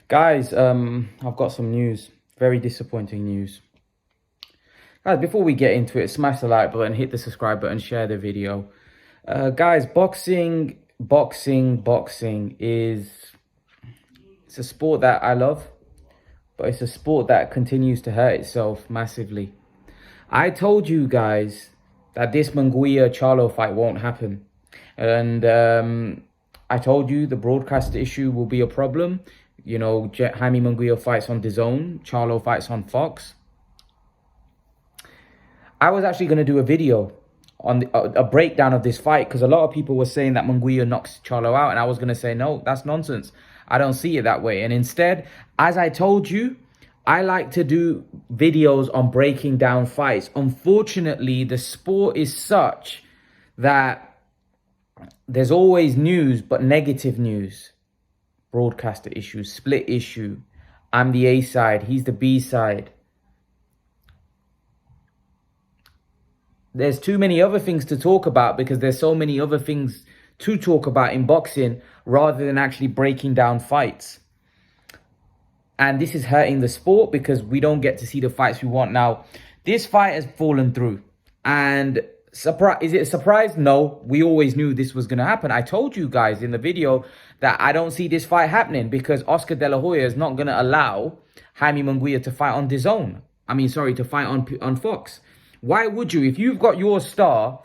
Guys, I've got some news. Very disappointing news. Guys, before we get into it, smash the like button, hit the subscribe button, share the video. Guys, boxing is it's a sport that I love, but it's a sport that continues to hurt itself massively. I told you guys that this Munguia Charlo fight won't happen. And I told you the broadcast issue will be a problem. You know, Jaime Munguia fights on DAZN, Charlo fights on Fox. I was actually going to do a video on a breakdown of this fight because a lot of people were saying that Munguia knocks Charlo out, and I was going to say, no, that's nonsense. I don't see it that way. And instead, as I told you, I like to do videos on breaking down fights. Unfortunately, the sport is such that there's always news, but negative news. Broadcaster issue, split issue. I'm the A side, he's the B side. There's too many other things to talk about because there's so many other things to talk about in boxing rather than actually breaking down fights. And this is hurting the sport because we don't get to see the fights we want. Now, this fight has fallen through. And is it a surprise? No, we always knew this was going to happen. I told you guys in the video that I don't see this fight happening because Oscar De La Hoya is not going to allow Jaime Munguia to fight on DAZN. To fight on Fox. Why would you? If you've got your star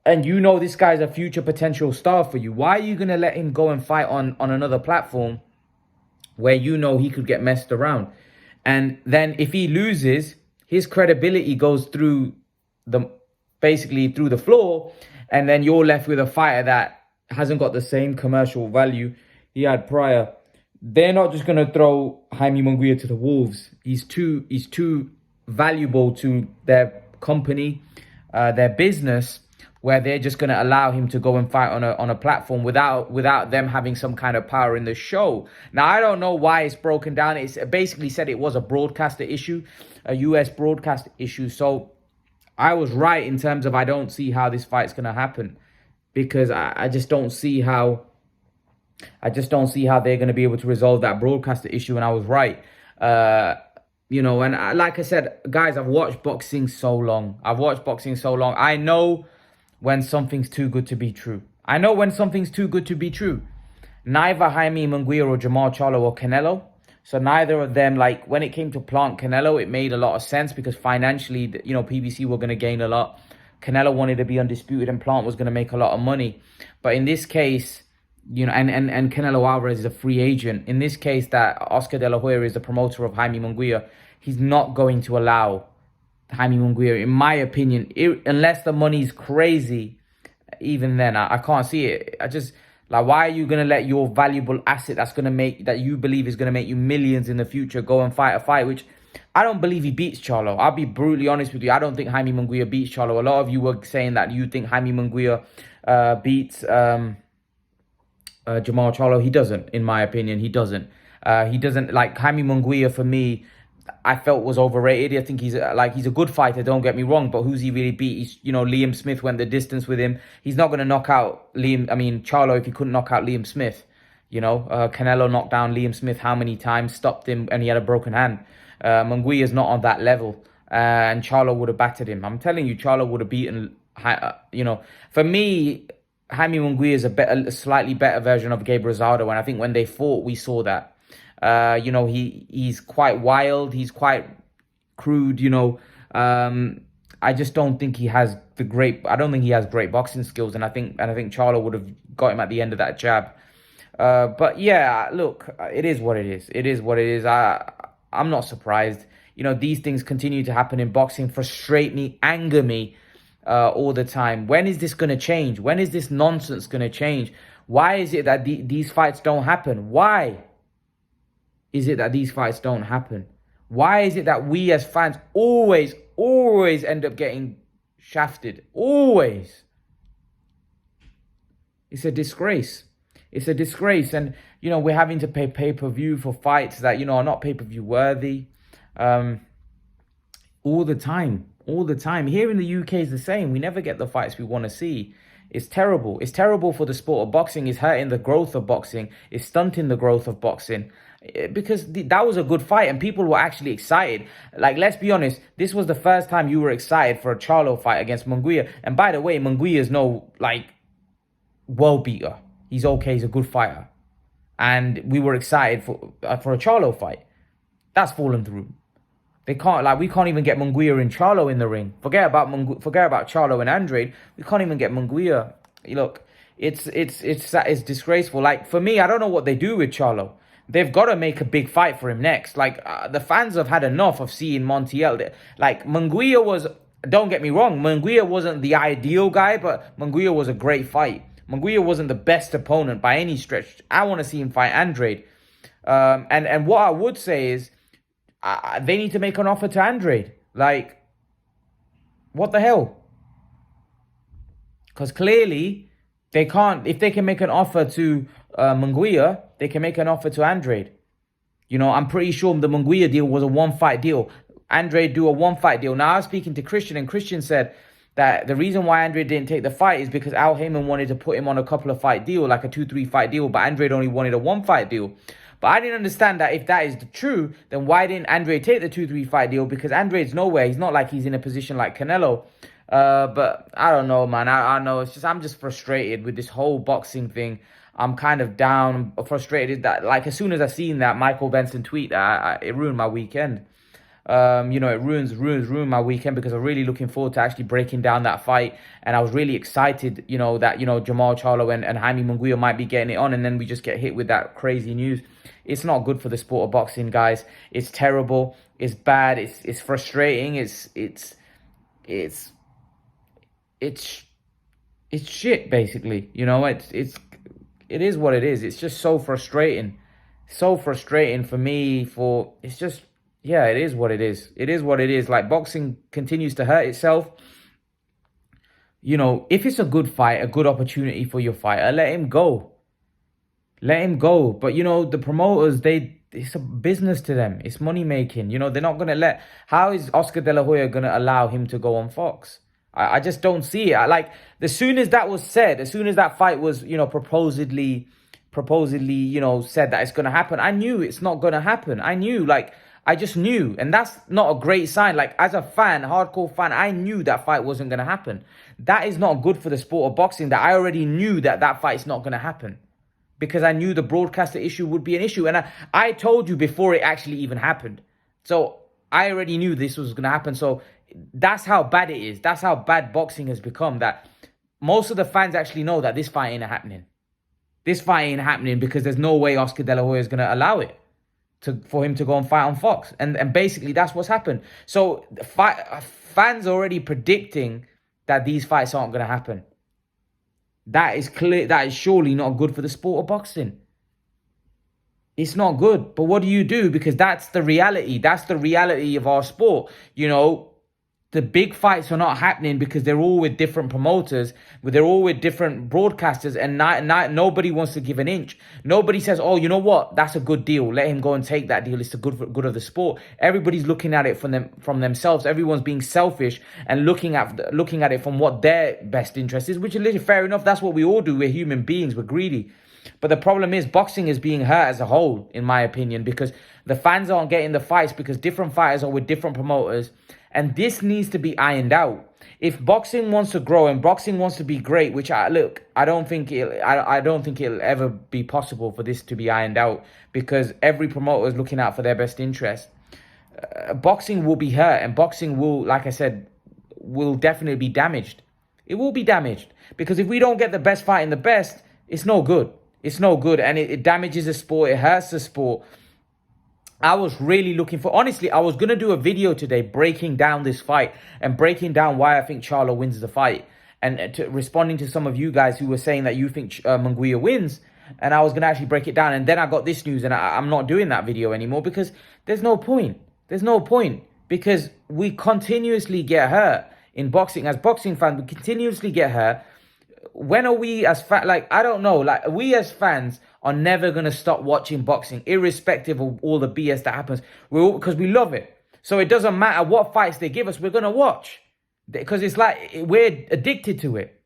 and you know this guy's a future potential star for you, why are you going to let him go and fight on another platform where you know he could get messed around? And then if he loses, his credibility goes through basically through the floor, and then you're left with a fighter that hasn't got the same commercial value he had prior. They're not just going to throw Jaime Munguia to the wolves. He's too valuable to their company, their business, where they're just going to allow him to go and fight on a platform without them having some kind of power in the show. Now, I don't know why it's broken down. It's basically said it was a broadcaster issue, a US broadcast issue. So I was right in terms of I don't see how this fight's going to happen because I just don't see how they're going to be able to resolve that broadcaster issue. And I was right. Like I said, guys, I've watched boxing so long. I know when something's too good to be true. Neither Jaime Munguia or Jermall Charlo or Canelo. So neither of them, like when it came to plant Canelo, it made a lot of sense because financially, PBC were going to gain a lot. Canelo wanted to be undisputed and Plant was going to make a lot of money. But in this case, and Canelo Alvarez is a free agent. In this case, that Oscar De La Hoya is the promoter of Jaime Munguia, he's not going to allow Jaime Munguia, in my opinion, unless the money's crazy. Even then, I can't see it. Why are you going to let your valuable asset that you believe is going to make you millions in the future go and fight a fight, which I don't believe he beats Charlo. I'll be brutally honest with you. I don't think Jaime Munguia beats Charlo. A lot of you were saying that you think Jaime Munguia beats Jermall Charlo. He doesn't, in my opinion. He doesn't. Like Jaime Munguia, for me, I felt was overrated. I think he's a good fighter, don't get me wrong, but who's he really beat? Liam Smith went the distance with him. He's not going to knock out Charlo if he couldn't knock out Liam Smith. Canelo knocked down Liam Smith how many times, stopped him, and he had a broken hand. Munguia's not on that level, and Charlo would have battered him. I'm telling you, Charlo would have beaten, for me, Jaime Munguia is a slightly better version of Gabe Rosado, and I think when they fought, we saw that. He's quite wild. He's quite crude. I just don't think he has great boxing skills, and I think Charlo would have got him at the end of that jab. But yeah, look, it is what it is. I'm not surprised. These things continue to happen in boxing, frustrate me, anger me all the time. When is this going to change? When is this nonsense going to change? Why is it that these fights don't happen? Why is it that these fights don't happen? Why is it that we as fans always end up getting shafted? Always. It's a disgrace. It's a disgrace. And, we're having to pay pay-per-view for fights that, are not pay-per-view worthy. All the time. Here in the UK is the same. We never get the fights we want to see. It's terrible. It's terrible for the sport of boxing. It's hurting the growth of boxing. It's stunting the growth of boxing. because that was a good fight and people were actually excited. Like, let's be honest, this was the first time you were excited for a Charlo fight against Munguia. And by the way, Munguia is no, like, world beater. He's okay, he's a good fighter. And we were excited for a Charlo fight. That's fallen through. We can't even get Munguia and Charlo in the ring. Forget about Charlo and Andrade. We can't even get Munguia. Look, it's disgraceful. Like, for me, I don't know what they do with Charlo. They've got to make a big fight for him next. Like, the fans have had enough of seeing Montiel. Like, Munguia was, don't get me wrong, Munguia wasn't the ideal guy, but Munguia was a great fight. Munguia wasn't the best opponent by any stretch. I want to see him fight Andrade. And what I would say is, they need to make an offer to Andrade. Like, what the hell? Because clearly, they can't. If they can make an offer to Munguia, they can make an offer to Andrade. You know, I'm pretty sure the Munguia deal was a one-fight deal. Andrade do a one-fight deal. Now, I was speaking to Christian, and Christian said that the reason why Andrade didn't take the fight is because Al Heyman wanted to put him on a couple of fight deal, like a 2-3 fight deal, but Andrade only wanted a one-fight deal. But I didn't understand that if that is true, then why didn't Andrade take the 2-3 fight deal? Because Andrade's nowhere. He's not like he's in a position like Canelo. But I don't know, man. I know. It's just, I'm just frustrated with this whole boxing thing. I'm kind of down, frustrated that, like, as soon as I seen that Michael Benson tweet, it ruined my weekend. You know, it ruined my weekend, because I'm really looking forward to actually breaking down that fight. And I was really excited, you know, that, you know, Jermall Charlo and Jaime Munguia might be getting it on, and then we just get hit with that crazy news. It's not good for the sport of boxing, guys. It's terrible. It's bad. It's frustrating. It's shit, basically. You know, it is what it is. It's just so frustrating. So frustrating for me. It's just, yeah, it is what it is. It is what it is. Like, boxing continues to hurt itself. You know, if it's a good fight, a good opportunity for your fighter, let him go. Let him go. But, you know, the promoters, it's a business to them. It's money making. You know, they're not going to how is Oscar De La Hoya going to allow him to go on Fox? I just don't see it. Like, as soon as that was said, as soon as that fight was, you know, proposedly, you know, said that it's going to happen, I knew it's not going to happen. I just knew. And that's not a great sign. Like, as a fan, hardcore fan, I knew that fight wasn't going to happen. That is not good for the sport of boxing, that I already knew that fight's not going to happen. Because I knew the broadcaster issue would be an issue. And I told you before it actually even happened. So I already knew this was going to happen. So that's how bad it is. That's how bad boxing has become. That most of the fans actually know that this fight ain't happening. This fight ain't happening because there's no way Oscar De La Hoya is going to allow it for him to go and fight on Fox. And basically that's what's happened. So fans are already predicting that these fights aren't going to happen. That is clear. That is surely not good for the sport of boxing. It's not good. But what do you do? Because that's the reality. That's the reality of our sport. You know, the big fights are not happening because they're all with different promoters, they're all with different broadcasters, and nobody wants to give an inch. Nobody says, oh, you know what? That's a good deal. Let him go and take that deal. It's the good of the sport. Everybody's looking at it from themselves. Everyone's being selfish and looking at it from what their best interest is, which is literally fair enough. That's what we all do. We're human beings. We're greedy. But the problem is boxing is being hurt as a whole, in my opinion, because the fans aren't getting the fights because different fighters are with different promoters. And this needs to be ironed out. If boxing wants to grow and boxing wants to be great, which I don't think it'll ever be possible for this to be ironed out, because every promoter is looking out for their best interest. Boxing will be hurt, and boxing will, like I said, will definitely be damaged. It will be damaged because if we don't get the best fight in the best, it's no good. It's no good, and it damages the sport. It hurts the sport. I was really looking for... Honestly, I was going to do a video today breaking down this fight and breaking down why I think Charlo wins the fight, and responding to some of you guys who were saying that you think Munguia wins, and I was going to actually break it down. And then I got this news, and I'm not doing that video anymore because there's no point. There's no point because we continuously get hurt in boxing. As boxing fans, we continuously get hurt. When are we as I don't know, like, we as fans are never going to stop watching boxing, irrespective of all the BS that happens, because we love it. So it doesn't matter what fights they give us, we're going to watch, because it's like we're addicted to it.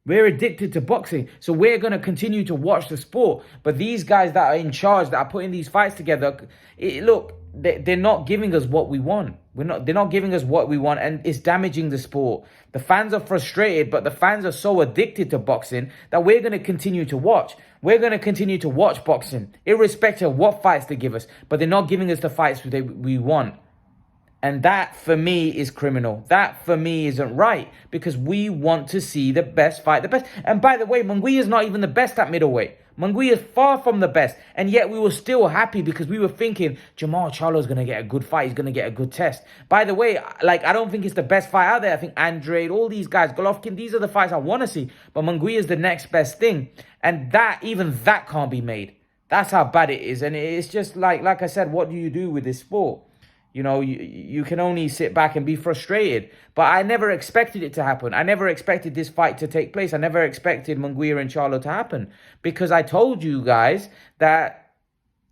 We're addicted to boxing. So we're going to continue to watch the sport. But these guys that are in charge, that are putting these fights together, look, they're not giving us what we want. They're not giving us what we want, and it's damaging the sport. The fans are frustrated, but the fans are so addicted to boxing that we're going to continue to watch. We're going to continue to watch boxing, irrespective of what fights they give us. But they're not giving us the fights we want. And that, for me, is criminal. That, for me, isn't right. Because we want to see the best fight, the best. And by the way, Munguia is not even the best at middleweight. Munguia is far from the best. And yet we were still happy because we were thinking, Jermall Charlo is going to get a good fight. He's going to get a good test. By the way, like, I don't think it's the best fight out there. I think Andrade, all these guys, Golovkin, these are the fights I want to see. But Munguia is the next best thing. And that, even that can't be made. That's how bad it is. And it's just like I said, what do you do with this sport? You know, you can only sit back and be frustrated. But I never expected it to happen. I never expected this fight to take place. I never expected Munguia and Charlo to happen. Because I told you guys that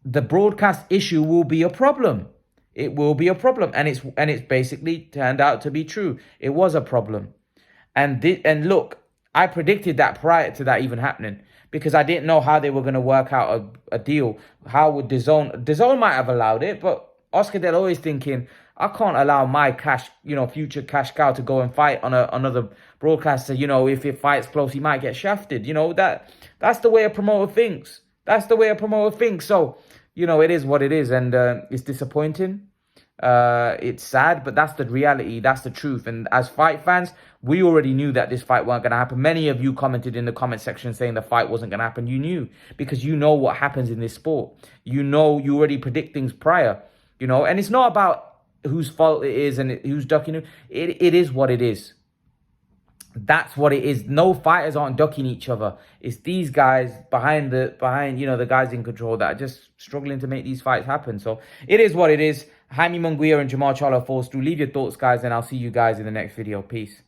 the broadcast issue will be a problem. It will be a problem. And it's basically turned out to be true. It was a problem. And look, I predicted that prior to that even happening. Because I didn't know how they were going to work out a deal. How would DAZN might have allowed it, but Oscar De La Hoya is thinking, I can't allow my future cash cow to go and fight on another broadcaster. You know, if it fights close, he might get shafted. You know, that's the way a promoter thinks. That's the way a promoter thinks. So, you know, it is what it is. And it's disappointing. It's sad, but that's the reality. That's the truth. And as fight fans, we already knew that this fight wasn't going to happen. Many of you commented in the comment section saying the fight wasn't going to happen. You knew, because you know what happens in this sport. You know, you already predict things prior. You know, and it's not about whose fault it is and who's ducking who. It is what it is. That's what it is. No fighters aren't ducking each other. It's these guys behind the guys in control that are just struggling to make these fights happen. So it is what it is. Jaime Munguia and Jermall Charlo falls through. Leave your thoughts, guys, and I'll see you guys in the next video. Peace.